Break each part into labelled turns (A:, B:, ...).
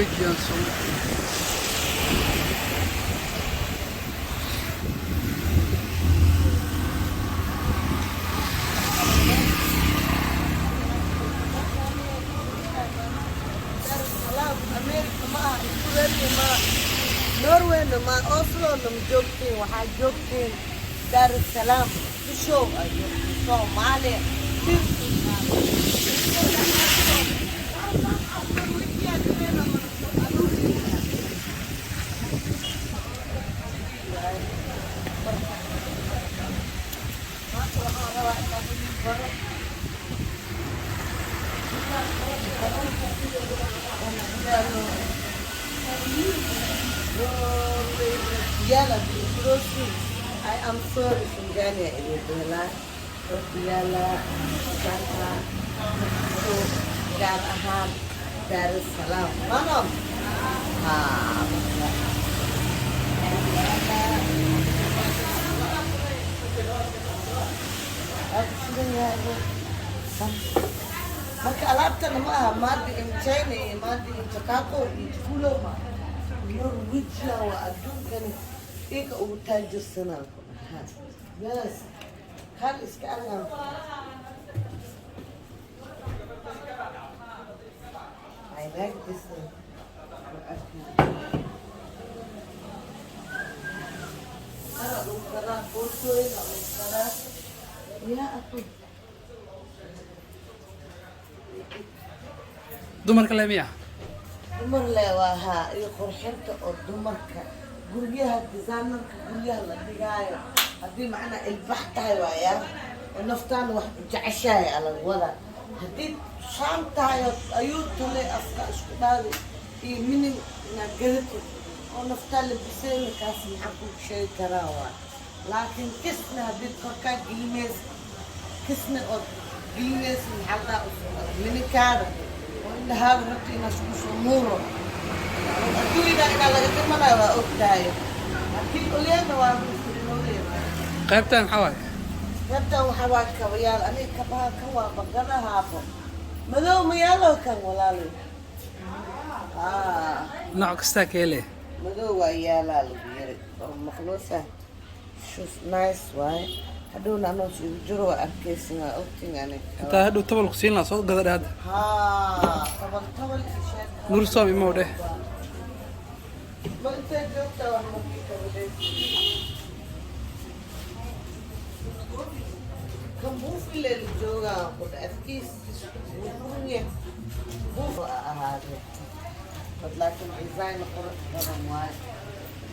A: Norwegian song.
B: Norway ma Oslo nam joogtiin waxaa joogtiin Dar es Salaam show ayo Soomaaliya Yala Rosi, I am sorry from Ghana Yala, Yala, Shaka, so Garahan, Dar es Salaam. Manam. Marka alaabtana ma aha maadi in China iyo maadi in Chicago iyo Fuloma Norwegian waa adduunkan iyaga ugu taajirsanaa ku dhahaan yes kan iska argan I like this one. Ya aku
A: dumarka leemiya
B: dumar leewaha iyo qurxinta oo dumarka guryaha designerka guryaha la dhigaayo haddii macna ilbax tahay waaya oo naftaan wax jeceshahay alag wada haddii shaan tahay ayuu tole afka isku dhaadi iyo minin inaad gadato oo naftaan labisayna kaas maxaa ku sheegi karaa waa laakiin kisna haddii korkaa gelineys kisna oo gelineys maxaa daa minikaada هذا ربطي مشكوش أموره أقولي ده إذا لقيت المرة وأختي أكيد قولي أنا وأنا
A: qaybtan xaway
B: قبته وحواك كويال أنا كبها كوا بقدرها هابو مذو ميالو كان ولا لي
A: nooc kasta ka hele
B: مذو ويالا الغير مخلوصة شوف نايس واي هدونا نوش يجروا أركيسنا أوتين يعني
A: intaa hadhow tabal ku siin lahaa soo gada dhahda
B: طبعا
A: nur soom ima dheh
B: ما أنت جبت واحد كم مو في الجوجا قد أفكيس مفهومية مو هذا لكن ديزاين قرن واحد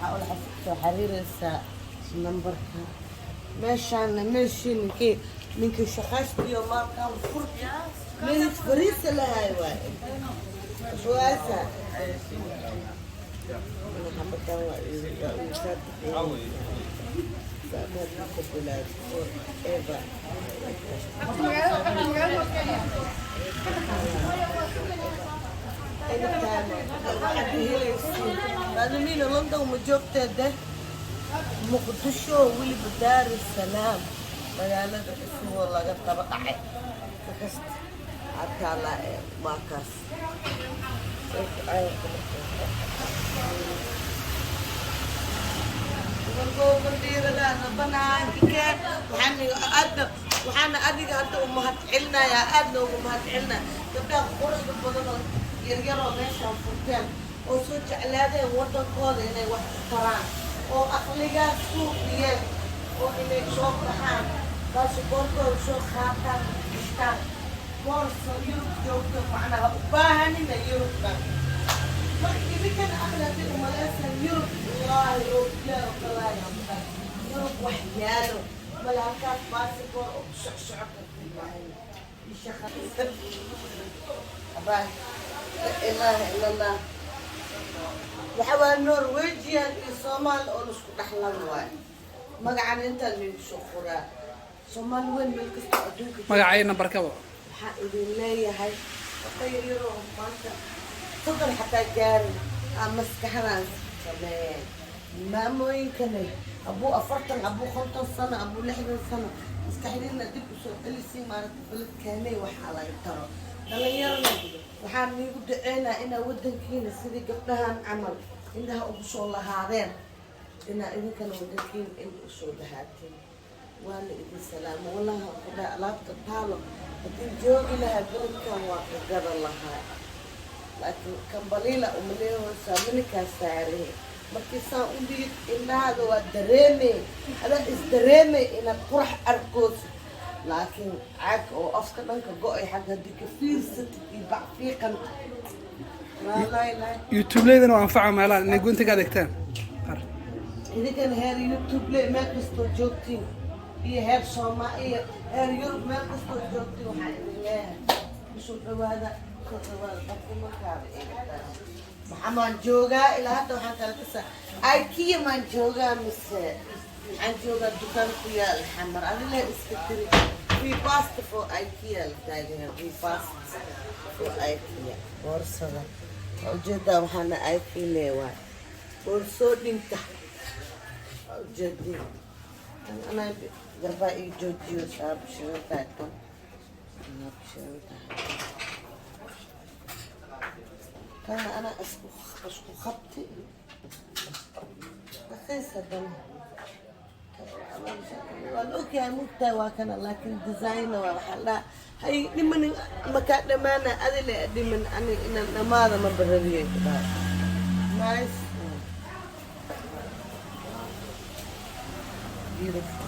B: حاول حسيت حرير الساعة نمبر ماشي منك شخصت يوم ما كان فرق من فريس لها واحد شو هذا محمد كان هذا مين لندن ومجوبته ده مقدشو ولي بدار السلام magaalada isku laga taba dhacay kasta hataa la markas waxaana adiga hadda u mahadcelinaya aadna ugu mahadcelina gabdhaha quruxda badan oo yaryaroo meeshaan furteen oo soo jeclaadeen wadankooda inay wax taraan oo aqligaas suuqiyeen oo inay soo baxaan baasaboorkooda soo qaataan ishtaan boorso yurub joogto macnaha u baahanina yurubka marka idinkan aqli haddii umaleysan yurub wallaahi oo ilaahi oo kalaaya yurub wax yaalo mala halkaas baasaboor oo socsoco karti baahan ishaqa abaay la ilaaha ila allah waxa waa Norwegian iyo Soomaali oo isku dhaxlan waay magacan inta lagu soo qoraa Soomaali weyn meel kasta adduunka
A: magacay nambarkaba
B: waxa idin leeyahay qeyro maanta toban xataa gaarin maskaxdaan sameeyay maamooyinkana abu 40 abu 50 sano abu 60 sano maskaxdiina dib u soo celisay maaragtay balad kaanay waxa laga taro dhalinyarada waxaan niigu duceynaa inaa wadankiina sidii gabdhahan camal indhaha ugu soo lahaadeen inaa idinkana wadankiina inda usoo lahaateen waana idin salaamo wallahi qudaa alaabta taalo haddii joogi lahaa beledkan waa ka gada lahaa laakiin kambaliila umaleehoosaa milikaa saaree markii saan u dhigid indhahaada waa dareemey adaa isdareemey inaad qurax arkoosid laakiin caag oo afka dhanka go-ay xagga haddii ka fiirsatid iyo bac fiiqanta
A: youtube-leydana waa anfaca meelaha inay goynta ka adeegtaan
B: idinkana heer youtube le meel kastoo joogtiin iyo heer Soomaa iyo heer Yurub meel kastoo joogtiin waxaa idin leeyahay kusoo dhawaada dadka markaaba eegtaan maxamaan joogaa ilaa hadda waxaan kala kasaa IKEA maan joogaa mise waxaan joogaa dukaan ku yaal xamar adile iska tiri free pasta for IKEA la taagayaa free pasta for IKEA boorsada ujeedaa waxaana IKEA leewaay boorsoo dhinta ujeedii أنا جربائي جوجي وشاب شرطاتهم كان أنا أسكو خبتي أخيس هذا والأوكي متوا كان لكن ديزاين وحلا هاي لمن مكان ما أنا أدلي لمن أنا إن ماذا ما بريء كذا نايس beautiful.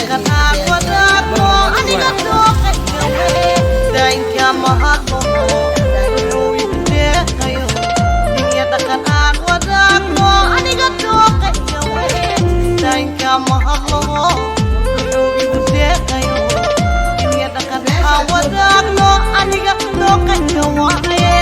C: Kata
B: lagama hadlo wuxuu igu deeqayo iyo dhaqan aan wadaagno aniga dooqayga waaye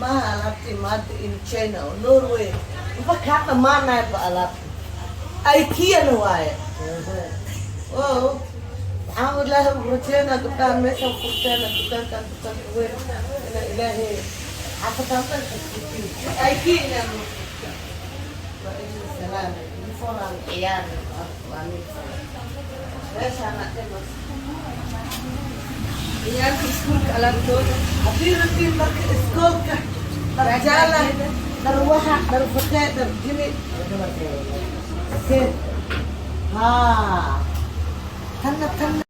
B: ما ألعبتي مادة إن تشينا أو نوروي وفكرت ما نايب ألعب أيكيا نوايا أوه الحمد لله رجعنا دكان ميسا وفتنا دكان كان دكان وين أنا إلهي عفوا كان أيكيا نعم سلام نفور عن عيال ليش أنا أتمنى عيال في سكولك على طول أطير مرك سكولك رجالة دروها درفتاء درجمي كيف ها تنا